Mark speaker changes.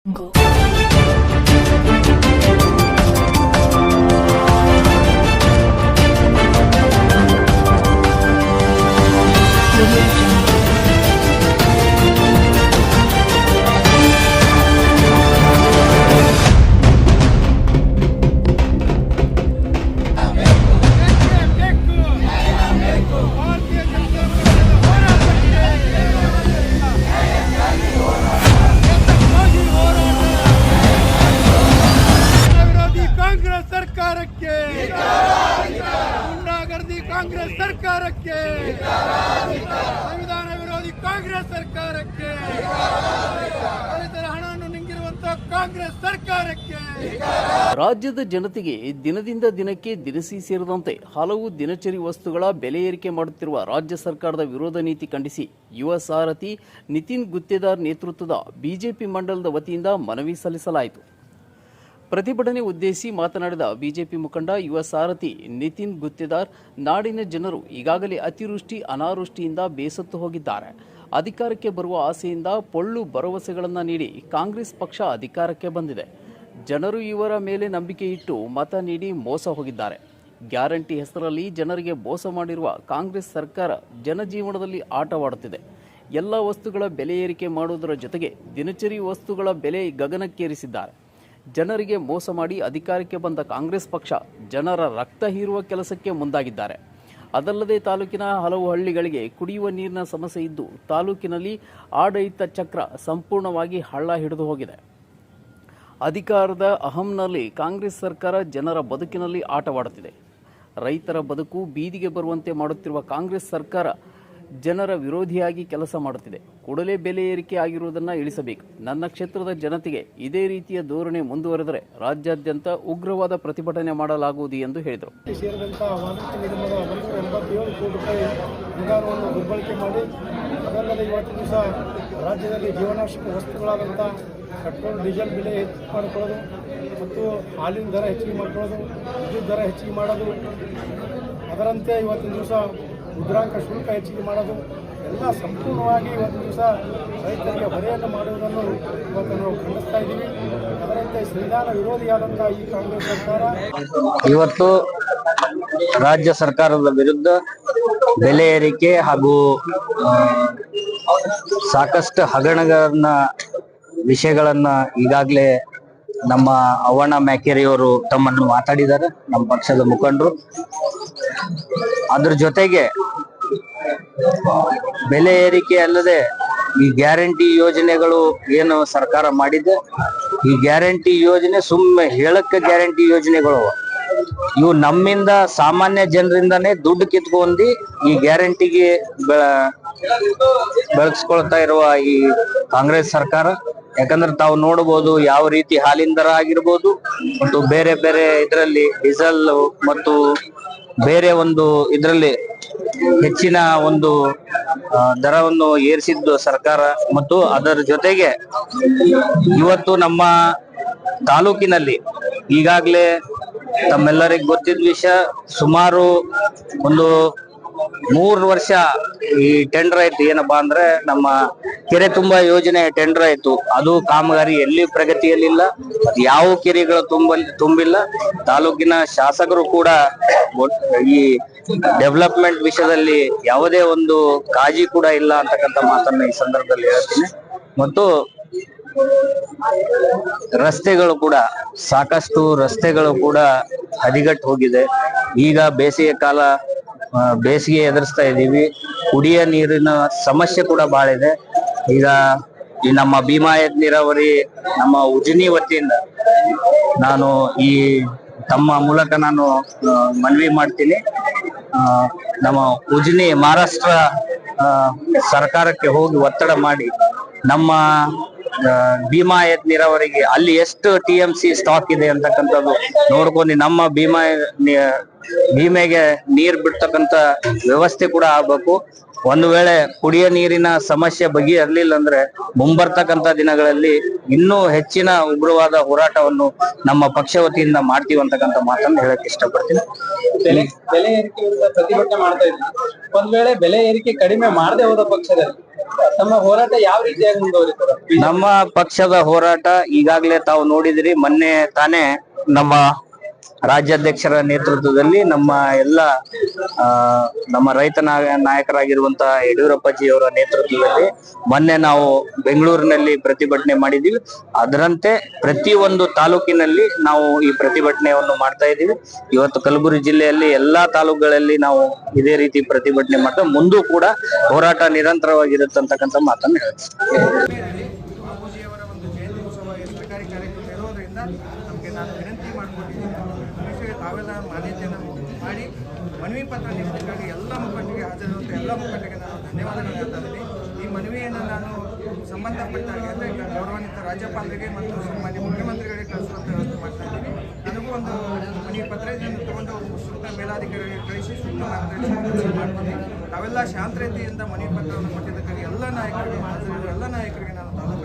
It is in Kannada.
Speaker 1: Go.
Speaker 2: गुंडागर्दी कांग्रेस सरकारಕ್ಕೆ ಸಂವಿಧಾನ ವಿರೋಧಿ ಕಾಂಗ್ರೆಸ್ ಸರ್ಕಾರಕ್ಕೆ ರೈತರ ಹಣವನ್ನು ನುಂಗಿರುವಂತಹ ಕಾಂಗ್ರೆಸ್ ಸರ್ಕಾರಕ್ಕೆ
Speaker 3: ರಾಜ್ಯದ ಜನತೆಗೆ ದಿನದಿಂದ ದಿನಕ್ಕೆ ದಿನಸಿ ಸೇರಿದಂತೆ ಹಲವು ದಿನಚರಿ ವಸ್ತುಗಳ ಬೆಲೆ ಏರಿಕೆ ಮಾಡುತ್ತಿರುವ ರಾಜ್ಯ ಸರ್ಕಾರದ ವಿರೋಧ ನೀತಿ ಖಂಡಿಸಿ ಯುವ ಸಾರಥಿ ನಿತಿನ್ ಗುತ್ತೇದಾರ್ ನೇತೃತ್ವದ ಬಿಜೆಪಿ ಮಂಡಲದ ವತಿಯಿಂದ ಮನವಿ ಸಲ್ಲಿಸಲಾಯಿತು. ಪ್ರತಿಭಟನೆ ಉದ್ದೇಶಿಸಿ ಮಾತನಾಡಿದ ಬಿಜೆಪಿ ಮುಖಂಡ ಯುವ ಸಾರಥಿ ನಿತಿನ್ ಗುತ್ತೇದಾರ್, ನಾಡಿನ ಜನರು ಈಗಾಗಲೇ ಅತಿವೃಷ್ಟಿ ಅನಾವೃಷ್ಟಿಯಿಂದ ಬೇಸತ್ತು ಹೋಗಿದ್ದಾರೆ. ಅಧಿಕಾರಕ್ಕೆ ಬರುವ ಆಸೆಯಿಂದ ಪೊಳ್ಳು ಭರವಸೆಗಳನ್ನು ನೀಡಿ ಕಾಂಗ್ರೆಸ್ ಪಕ್ಷ ಅಧಿಕಾರಕ್ಕೆ ಬಂದಿದೆ. ಜನರು ಇವರ ಮೇಲೆ ನಂಬಿಕೆ ಇಟ್ಟು ಮತ ನೀಡಿ ಮೋಸ ಹೋಗಿದ್ದಾರೆ. ಗ್ಯಾರಂಟಿ ಹೆಸರಲ್ಲಿ ಜನರಿಗೆ ಮೋಸ ಮಾಡಿರುವ ಕಾಂಗ್ರೆಸ್ ಸರ್ಕಾರ ಜನಜೀವನದಲ್ಲಿ ಆಟವಾಡುತ್ತಿದೆ. ಎಲ್ಲ ವಸ್ತುಗಳ ಬೆಲೆ ಏರಿಕೆ ಮಾಡುವುದರ ಜೊತೆಗೆ ದಿನಚರಿ ವಸ್ತುಗಳ ಬೆಲೆ ಗಗನಕ್ಕೇರಿಸಿದ್ದಾರೆ. ಜನರಿಗೆ ಮೋಸ ಮಾಡಿ ಅಧಿಕಾರಕ್ಕೆ ಬಂದ ಕಾಂಗ್ರೆಸ್ ಪಕ್ಷ ಜನರ ರಕ್ತ ಹೀರುವ ಕೆಲಸಕ್ಕೆ ಮುಂದಾಗಿದ್ದಾರೆ. ಅದಲ್ಲದೆ ತಾಲೂಕಿನ ಹಲವು ಹಳ್ಳಿಗಳಿಗೆ ಕುಡಿಯುವ ನೀರಿನ ಸಮಸ್ಯೆ ಇದ್ದು ತಾಲೂಕಿನಲ್ಲಿ ಆಡಳಿತ ಚಕ್ರ ಸಂಪೂರ್ಣವಾಗಿ ಹಳ್ಳ ಹಿಡಿದು ಹೋಗಿದೆ. ಅಧಿಕಾರದ ಅಹಂನಲ್ಲಿ ಕಾಂಗ್ರೆಸ್ ಸರ್ಕಾರ ಜನರ ಬದುಕಿನಲ್ಲಿ ಆಟವಾಡುತ್ತಿದೆ. ರೈತರ ಬದುಕು ಬೀದಿಗೆ ಬರುವಂತೆ ಮಾಡುತ್ತಿರುವ ಕಾಂಗ್ರೆಸ್ ಸರ್ಕಾರ ಜನರ ವಿರೋಧಿಯಾಗಿ ಕೆಲಸ ಮಾಡುತ್ತಿದೆ. ಕೂಡಲೇ ಬೆಲೆ ಏರಿಕೆ ಆಗಿರುವುದನ್ನು ಇಳಿಸಬೇಕು. ನನ್ನ ಕ್ಷೇತ್ರದ ಜನತೆಗೆ ಇದೇ ರೀತಿಯ ಧೋರಣೆ ಮುಂದುವರೆದರೆ ರಾಜ್ಯಾದ್ಯಂತ ಉಗ್ರವಾದ ಪ್ರತಿಭಟನೆ ಮಾಡಲಾಗುವುದು ಎಂದು ಹೇಳಿದರು.
Speaker 2: ದುರ್ಬಳಕೆ ಮಾಡಿ ಅದಲ್ಲದೆ ಇವತ್ತಿನ ದಿವಸ ರಾಜ್ಯದಲ್ಲಿ ಜೀವನಾವಶ್ಯಕ ವಸ್ತುಗಳಾದಂಥ ಪೆಟ್ರೋಲ್ ಡೀಸೆಲ್ ಬೆಲೆ ಹೆಚ್ಚು ಮಾಡಿಕೊಳ್ಳೋದು ಮತ್ತು ಹಾಲಿನ ದರ ಹೆಚ್ಚಿಗೆ ಮಾಡಿಕೊಳ್ಳೋದು, ವಿದ್ಯುತ್ ದರ ಹೆಚ್ಚಿಗೆ ಮಾಡೋದು, ಅದರಂತೆ ಇವತ್ತಿನ ದಿವಸ ಮುದ್ರಾಂಕ ಶುಲ್ಕ ಹೆಚ್ಚಿಗೆ ಮಾಡೋದು ಎಲ್ಲ ಸಂಪೂರ್ಣವಾಗಿ ಇವತ್ತು ದಿವಸ ರೈತರಿಗೆ ಹೊರೆಯನ್ನು ಮಾಡುವುದನ್ನು ಇವತ್ತು ನಾವು ಖಂಡಿಸ್ತಾ ಇದ್ದೀವಿ. ಅದರಂತೆ ಸಂವಿಧಾನ ವಿರೋಧಿಯಾದಂಥ ಈ ಕಾಂಗ್ರೆಸ್ ಸರ್ಕಾರ
Speaker 4: ಇವತ್ತು ರಾಜ್ಯ ಸರ್ಕಾರದ ವಿರುದ್ಧ ಬೆಲೆ ಏರಿಕೆ ಹಾಗೂ ಸಾಕಷ್ಟು ಹಗರಣಗಳನ್ನ ವಿಷಯಗಳನ್ನ ಈಗಾಗಲೇ ನಮ್ಮ ಅವ್ವಣ್ಣ ಮ್ಯಾಕೇರಿಯವರು ತಮ್ಮನ್ನು ಮಾತಾಡಿದ್ದಾರೆ, ನಮ್ಮ ಪಕ್ಷದ ಮುಖಂಡರು. ಅದ್ರ ಜೊತೆಗೆ ಬೆಲೆ ಏರಿಕೆ ಅಲ್ಲದೆ ಈ ಗ್ಯಾರಂಟಿ ಯೋಜನೆಗಳು ಏನು ಸರ್ಕಾರ ಮಾಡಿದೆ, ಈ ಗ್ಯಾರಂಟಿ ಯೋಜನೆ ಸುಮ್ಮನೆ ಹೇಳಕ್ಕೆ ಗ್ಯಾರಂಟಿ ಯೋಜನೆಗಳು ಇವು ನಮ್ಮಿಂದ ಸಾಮಾನ್ಯ ಜನರಿಂದಾನೇ ದುಡ್ಡು ಕಿತ್ಕೊಂಡಿ ಈ ಗ್ಯಾರಂಟಿಗೆ ಬೆಳಗಿಸ್ಕೊಳ್ತಾ ಇರುವ ಈ ಕಾಂಗ್ರೆಸ್ ಸರ್ಕಾರ. ಯಾಕಂದ್ರೆ ತಾವು ನೋಡಬಹುದು ಯಾವ ರೀತಿ ಹಾಲಿನ ದರ ಆಗಿರ್ಬೋದು ಮತ್ತು ಬೇರೆ ಬೇರೆ ಇದರಲ್ಲಿ ಡೀಸೆಲ್ ಮತ್ತು ಬೇರೆ ಒಂದು ಇದರಲ್ಲಿ ಹೆಚ್ಚಿನ ಒಂದು ದರವನ್ನು ಏರಿಸಿದ್ದು ಸರ್ಕಾರ. ಮತ್ತು ಅದರ ಜೊತೆಗೆ ಇವತ್ತು ನಮ್ಮ ತಾಲೂಕಿನಲ್ಲಿ ಈಗಾಗಲೇ ತಮ್ಮೆಲ್ಲರಿಗೆ ಗೊತ್ತಿದ್ದ ವಿಷಯ, ಸುಮಾರು ಒಂದು 3 ವರ್ಷ ಈ ಟೆಂಡರ್ ಆಯ್ತು. ಏನಪ್ಪಾ ಅಂದ್ರೆ ನಮ್ಮ ಕೆರೆ ತುಂಬಾ ಯೋಜನೆ ಟೆಂಡರ್ ಆಯ್ತು. ಅದು ಕಾಮಗಾರಿ ಎಲ್ಲಿ ಪ್ರಗತಿಯಲ್ಲಿಲ್ಲ, ಯಾವ ಕೆರೆಗಳು ತುಂಬಿಲ್ಲ. ತಾಲೂಕಿನ ಶಾಸಕರು ಕೂಡ ಈ ಡೆವಲಪ್ಮೆಂಟ್ ವಿಷಯದಲ್ಲಿ ಯಾವುದೇ ಒಂದು ಕಾಳಜಿ ಕೂಡ ಇಲ್ಲ ಅಂತಕ್ಕಂಥ ಮಾತನ್ನ ಈ ಸಂದರ್ಭದಲ್ಲಿ ಹೇಳ್ತೀನಿ. ಮತ್ತು ರಸ್ತೆಗಳು ಕೂಡ ಸಾಕಷ್ಟು ರಸ್ತೆಗಳು ಕೂಡ ಹದಿಗಟ್ಟು ಹೋಗಿದೆ. ಈಗ ಬೇಸಿಗೆ ಎದುರಿಸ್ತಾ ಇದ್ದೀವಿ. ಕುಡಿಯ ನೀರಿನ ಸಮಸ್ಯೆ ಕೂಡ ಬಹಳ ಇದೆ. ಈಗ ಈ ನಮ್ಮ ಭೀಮಾಯತ್ ನೀರಾವರಿ ನಮ್ಮ ಉಜಿನಿ ವತಿಯಿಂದ ನಾನು ಈ ತಮ್ಮ ಮೂಲಕ ನಾನು ಮನವಿ ಮಾಡ್ತೀನಿ. ನಮ್ಮ ಉಜಿನಿ ಮಹಾರಾಷ್ಟ್ರ ಸರ್ಕಾರಕ್ಕೆ ಹೋಗಿ ಒತ್ತಡ ಮಾಡಿ ನಮ್ಮ ಭೀಮಾಯತ್ ನೀರಾವರಿಗೆ ಅಲ್ಲಿ ಎಷ್ಟು TMC ಸ್ಟಾಕ್ ಇದೆ ಅಂತಕ್ಕಂಥದ್ದು ನೋಡ್ಕೊಂಡು ನಮ್ಮ ಭೀಮೆಗೆ ನೀರ್ ಬಿಡ್ತಕ್ಕಂಥ ವ್ಯವಸ್ಥೆ ಕೂಡ ಆಗ್ಬೇಕು. ಒಂದು ವೇಳೆ ಕುಡಿಯ ನೀರಿನ ಸಮಸ್ಯೆ ಬಗೆಹರಲಿಲ್ಲ ಅಂದ್ರೆ ಮುಂಬರ್ತಕ್ಕಂಥ ದಿನಗಳಲ್ಲಿ ಇನ್ನೂ ಹೆಚ್ಚಿನ ಉಗ್ರವಾದ ಹೋರಾಟವನ್ನು ನಮ್ಮ ಪಕ್ಷ ವತಿಯಿಂದ ಮಾಡ್ತೀವಿ ಅಂತಕ್ಕಂಥ ಮಾತನ್ನು ಹೇಳಕ್ ಇಷ್ಟಪಡ್ತೀನಿ.
Speaker 5: ಬೆಲೆ ಏರಿಕೆ ವಿರುದ್ಧ ಪ್ರತಿಭಟನೆ ಮಾಡ್ತಾ ಇದ್ವಿ. ಒಂದ್ ವೇಳೆ ಬೆಲೆ ಏರಿಕೆ ಕಡಿಮೆ ಮಾಡದೆ ಹೋದ ಪಕ್ಷದಲ್ಲಿ
Speaker 1: ತಮ್ಮ ಹೋರಾಟ ಯಾವ ರೀತಿಯಾಗಿ ಮುಂದುವರಿತದೆ?
Speaker 4: ನಮ್ಮ ಪಕ್ಷದ ಹೋರಾಟ ಈಗಾಗಲೇ ತಾವು ನೋಡಿದಿರಿ. ಮೊನ್ನೆ ತಾನೇ ನಮ್ಮ ರಾಜ್ಯಾಧ್ಯಕ್ಷರ ನೇತೃತ್ವದಲ್ಲಿ ನಮ್ಮ ರೈತ ನಾಯಕರಾಗಿರುವಂತಹ ಯಡಿಯೂರಪ್ಪಾಜಿ ಅವರ ನೇತೃತ್ವದಲ್ಲಿ ಮೊನ್ನೆ ನಾವು ಬೆಂಗಳೂರಿನಲ್ಲಿ ಪ್ರತಿಭಟನೆ ಮಾಡಿದ್ದೀವಿ. ಅದರಂತೆ ಪ್ರತಿಯೊಂದು ತಾಲೂಕಿನಲ್ಲಿ ನಾವು ಈ ಪ್ರತಿಭಟನೆಯನ್ನು ಮಾಡ್ತಾ ಇದ್ದೀವಿ. ಇವತ್ತು ಕಲಬುರಗಿ ಜಿಲ್ಲೆಯಲ್ಲಿ ಎಲ್ಲಾ ತಾಲೂಕುಗಳಲ್ಲಿ ನಾವು ಇದೇ ರೀತಿ ಪ್ರತಿಭಟನೆ ಮಾಡ್ತಾ ಮುಂದೂ ಕೂಡ ಹೋರಾಟ ನಿರಂತರವಾಗಿರುತ್ತಂತಕ್ಕಂಥ ಮಾತನ್ನು ಹೇಳ್ತೀವಿ.
Speaker 2: ಬಾಬೂಜಿಯವರ ಒಂದು ಜಯಂತಿ ಉತ್ಸವ ಸರ್ಕಾರಿ ಕಾರ್ಯಕ್ರಮ ಇರೋದ್ರಿಂದ ನಮಗೆ ನಾನು ವಿನಂತಿ ಮಾಡಿಕೊಂಡಿದ್ದೀನಿ. ವಿಷಯ ತಾವೆಲ್ಲ ಮಾನ್ಯತೆಯನ್ನು ಮಾಡಿ ಮನವಿ ಪತ್ರ ನೀಡಬೇಕಾಗಿ ಎಲ್ಲ ಮುಖಂಡರಿಗೆ ಹಾಜರಿರುವಂಥ ಎಲ್ಲ ಮುಖಂಡರಿಗೆ ನಾನು ಧನ್ಯವಾದಗಳು ಹೇಳ್ತಾ ಇದ್ದೀನಿ. ಈ ಮನವಿಯನ್ನು ನಾನು ಸಂಬಂಧಪಟ್ಟಾಗೆ ಅಂದರೆ ಗೌರವಾನ್ವಿತ ರಾಜ್ಯಪಾಲರಿಗೆ ಮತ್ತು ಮಾನ್ಯ ಮುಖ್ಯಮಂತ್ರಿಗಳಿಗೆ ಕಳಿಸುವಂಥ ವ್ಯವಸ್ಥೆ ಮಾಡ್ತಾ ಇದ್ದೀನಿ. ನನಗೂ ಒಂದು ಮನವಿ ಪತ್ರ ಇದನ್ನು ತಗೊಂಡು ಸೂಕ್ತ ಮೇಲಾಧಿಕಾರಿಗಳಿಗೆ ಕಳಿಸಿ ಸೂಕ್ತ ಮಾರ್ಗದರ್ಶನ ಮಾಡ್ತೀನಿ. ತಾವೆಲ್ಲ ಶಾಂತ ರೀತಿಯಿಂದ ಮನವಿ ಪತ್ರವನ್ನು ಕೊಟ್ಟಿದ್ದಕ್ಕಾಗಿ ಎಲ್ಲ ನಾಯಕರಿಗೆ ಹಾಜರಿರುವ ಎಲ್ಲ ನಾಯಕರಿಗೆ ನಾನು ತಾಲೂಕು